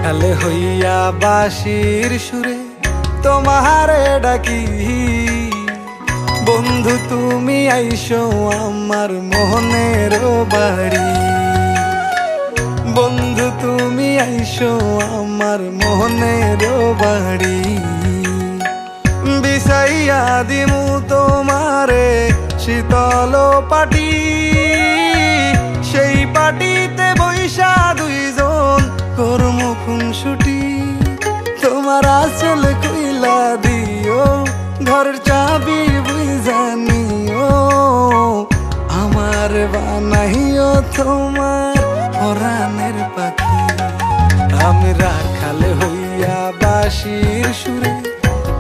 রাখালে হইয়া বাঁশির সুরে তোমারে ডাকি। বন্ধু তুমি আইসো আমার মোহনের বাড়ি, বন্ধু তুমি আইসো আমার মোহনের বাড়ি। বিছাইয়া দিমু তোমারে শীতল পাটি, সেই পাটিতে বৈশা দুইজন করমু খুনসুটি। তোমার আঁচল কইলা দিও, ঘরের চাবি বুঝা নিও, আমার বানাইও তোমার পরাণের পাখি। আমি রাখালে হইয়া বাঁশির সুরে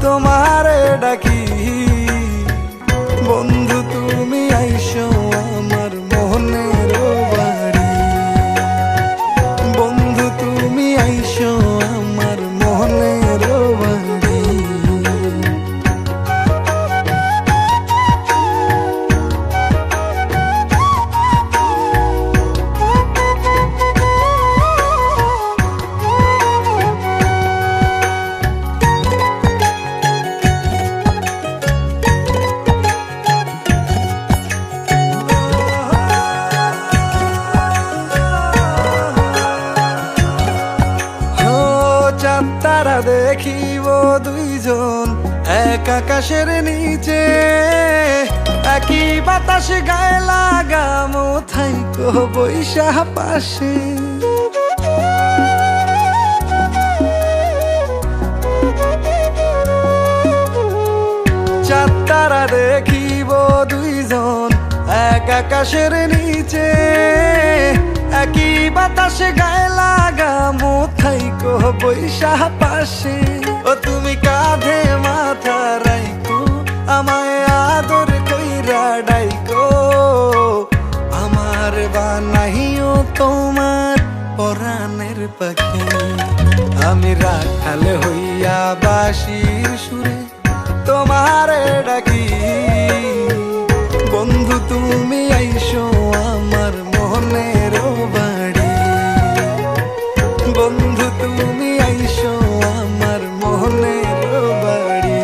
তোমারে ডাকি। বন্ধু তুমি আইসো আমার মোহনের বাড়ি, বন্ধু তুমি আইসো আমার মোহনের বাড়ি। তারা দেখিব দুইজন এক আকাশের নিচে, একই বাতাস গায়ে লাগামো থাইকো বৈশা পাশে। চাঁদ তারা দেখিব দুইজন এক আকাশের নিচে, একই বাতাস গায়ে লাগামো থাইকো বৈশা পাশে। ও তুমি কাঁধে মাথা রাইকো, আমায় আদর কইরা ডাইকো, আমার বানাইও তোমার পরাণের পাখি। আমি রাখালে হইয়া বাঁশির সুরে তোমারে ডাকি। বন্ধু তুমি আইসো আমার মোহনের বাড়ি, বন্ধু তুমি আইসো আমার মোহনের বাড়ি।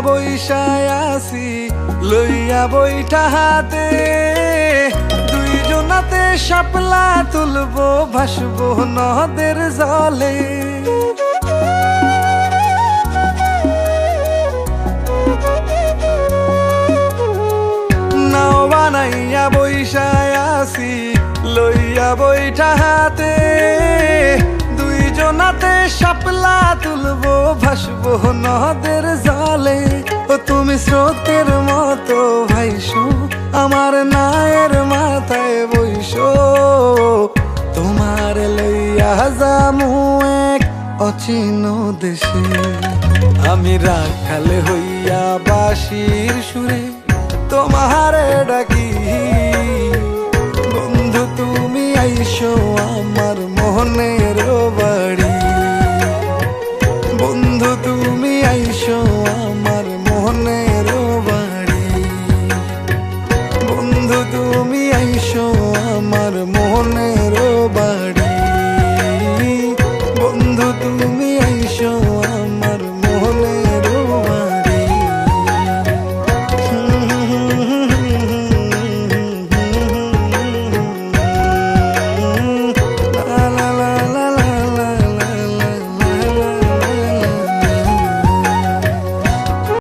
বৈশায় আসি লইয়া বইটা হাতে, দুইজনাতে শাপলা তুলবো ভাসবো নদের জলে। নাও বানাইয়া বৈশায় আসি লইয়া বইটা হাতে, দুইজনাতে শাপলা তুলবো ভাসবো নদের জলে। ও তুমি স্রোতের মতো ভাইসো আমার নায়ের মাথায় বইসো, তোমার লইয়া যামু এক অচিন দেশে। আমি রাখালে হইয়া বাঁশির সুরে